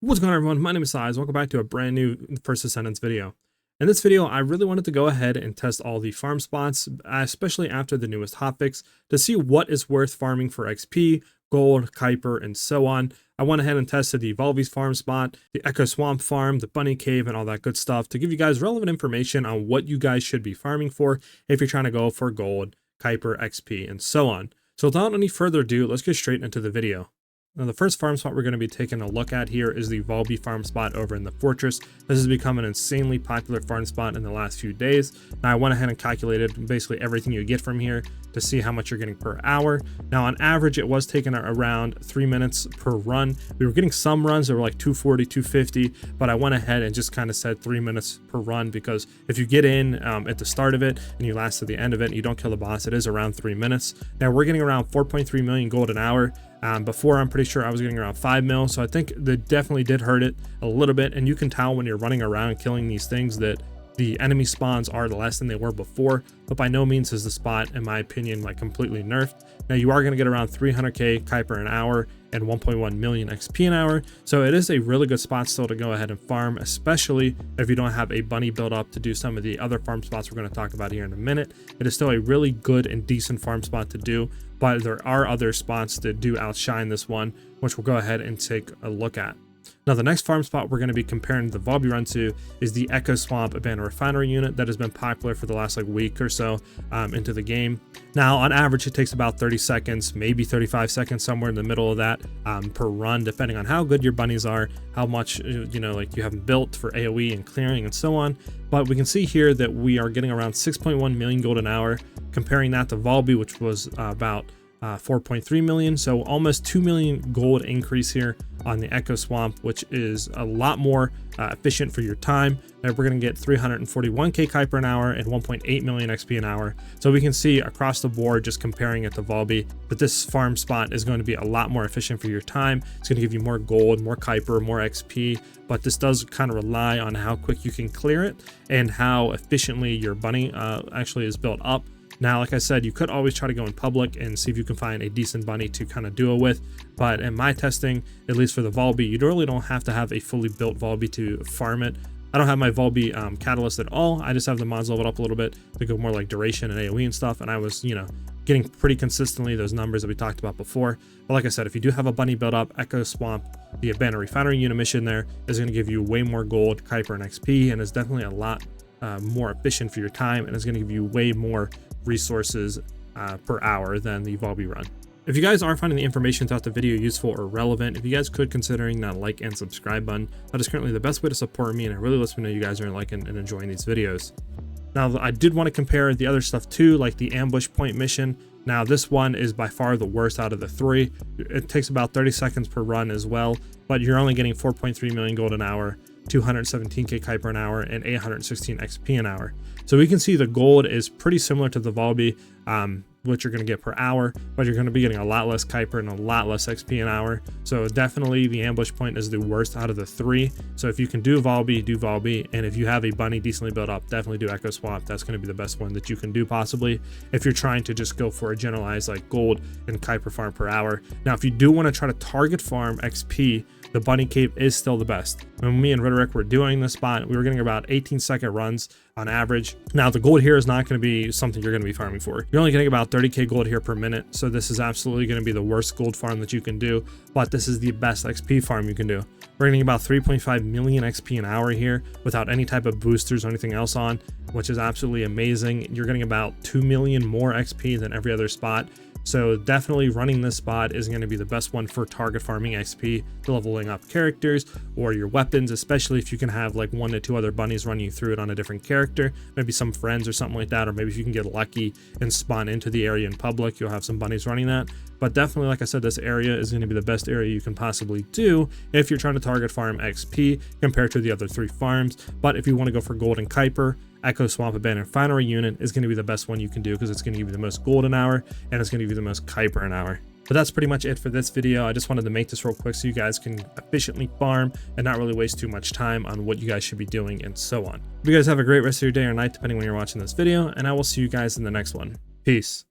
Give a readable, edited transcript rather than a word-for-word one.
What's going on, everyone? My name is SiahZ. Welcome back to a brand new first Descendants video. In this video, I really wanted to go ahead and test all the farm spots, especially after the newest hotfix, to see what is worth farming for XP, gold, Kuiper, and so on. I went ahead and tested the Valby's farm spot, the Echo Swamp farm, the Bunny Cave, and all that good stuff to give you guys relevant information on what you guys should be farming for if you're trying to go for gold, Kuiper, XP, and so on. So without any further ado, let's get straight into the video. Now, the first farm spot we're going to be taking a look at here is the Valby farm spot over in the Fortress. This has become an insanely popular farm spot in the last few days. Now, I went ahead and calculated basically everything you get from here to see how much you're getting per hour. Now, on average, it was taking around 3 minutes per run. We were getting some runs that were like 240, 250, but I went ahead and just kind of said 3 minutes per run because if you get in at the start of it and you last to the end of it and you don't kill the boss, it is around 3 minutes. Now, we're getting around 4.3 million gold an hour. Before, I'm pretty sure I was getting around 5 mil, so I think that definitely did hurt it a little bit. And you can tell when you're running around killing these things that the enemy spawns are less than they were before, but by no means is the spot, in my opinion, like completely nerfed. Now, you are going to get around 300k Kuiper an hour and 1.1 million XP an hour, so it is a really good spot still to go ahead and farm, especially if you don't have a bunny build up to do some of the other farm spots we're going to talk about here in a minute. It is still a really good and decent farm spot to do, but there are other spots that do outshine this one, which we'll go ahead and take a look at. Now, the next farm spot we're going to be comparing the Valby run to is the Echo Swamp Abandoned Refinery unit that has been popular for the last week or so into the game. Now, on average, it takes about 30 seconds, maybe 35 seconds, somewhere in the middle of that per run, depending on how good your bunnies are, how much like you have built for AoE and clearing and so on. But we can see here that we are getting around 6.1 million gold an hour, comparing that to Valby, which was about 4.3 million, so almost 2 million gold increase here on the Echo Swamp, which is a lot more efficient for your time. And we're going to get 341k Kuiper an hour and 1.8 million XP an hour. So we can see across the board, just comparing it to Valby, that this farm spot is going to be a lot more efficient for your time. It's going to give you more gold, more Kuiper, more XP, but this does kind of rely on how quick you can clear it and how efficiently your bunny actually is built up. Now, like I said, you could always try to go in public and see if you can find a decent bunny to kind of duo with. But in my testing, at least for the Valby, you really don't have to have a fully built Valby to farm it. I don't have my Valby catalyst at all. I just have the mods leveled up a little bit to go more like duration and AoE and stuff. And I was, getting pretty consistently those numbers that we talked about before. But like I said, if you do have a bunny build up, Echo Swamp, the Abandoned Refinery unit mission there is going to give you way more gold, Kuiper, and XP, and is definitely a lot more efficient for your time, and is going to give you way more resources per hour than the Valby run. If you guys are finding the information throughout the video useful or relevant, if you guys could considering that like and subscribe button, that is currently the best way to support me, and it really lets me know you guys are liking and enjoying these videos. Now, I did want to compare the other stuff too, like the ambush point mission. Now, this one is by far the worst out of the three. It takes about 30 seconds per run as well, but you're only getting 4.3 million gold an hour, 217k Kuiper an hour, and 816 XP an hour. So we can see the gold is pretty similar to the Valby, which you're going to get per hour, but you're going to be getting a lot less Kuiper and a lot less XP an hour. So definitely the ambush point is the worst out of the three. So if you can do Valby, and if you have a bunny decently built up, definitely do Echo Swamp. That's going to be the best one that you can do possibly if you're trying to just go for a generalized like gold and Kuiper farm per hour. Now, if you do want to try to target farm XP, the Bunny Cave is still the best. When me and Rhetoric were doing this spot, we were getting about 18-second runs on average. Now, the gold here is not going to be something you're going to be farming for. You're only getting about 30k gold here per minute, so this is absolutely going to be the worst gold farm that you can do, but this is the best XP farm you can do. We're getting about 3.5 million XP an hour here without any type of boosters or anything else on, which is absolutely amazing. You're getting about 2 million more XP than every other spot. So definitely running this spot is going to be the best one for target farming XP, leveling up characters or your weapons, especially if you can have like 1 to 2 other bunnies running you through it on a different character, maybe some friends or something like that, or maybe if you can get lucky and spawn into the area in public, you'll have some bunnies running that. But definitely, like I said, this area is going to be the best area you can possibly do if you're trying to target farm XP compared to the other 3 farms. But if you want to go for gold and Kuiper, Echo Swamp Abandoned Refinery unit is going to be the best one you can do because it's going to give you the most gold an hour and it's going to give you the most Kuiper an hour. But that's pretty much it for this video. I just wanted to make this real quick so you guys can efficiently farm and not really waste too much time on what you guys should be doing and so on. Hope you guys have a great rest of your day or night depending when you're watching this video, and I will see you guys in the next one. Peace.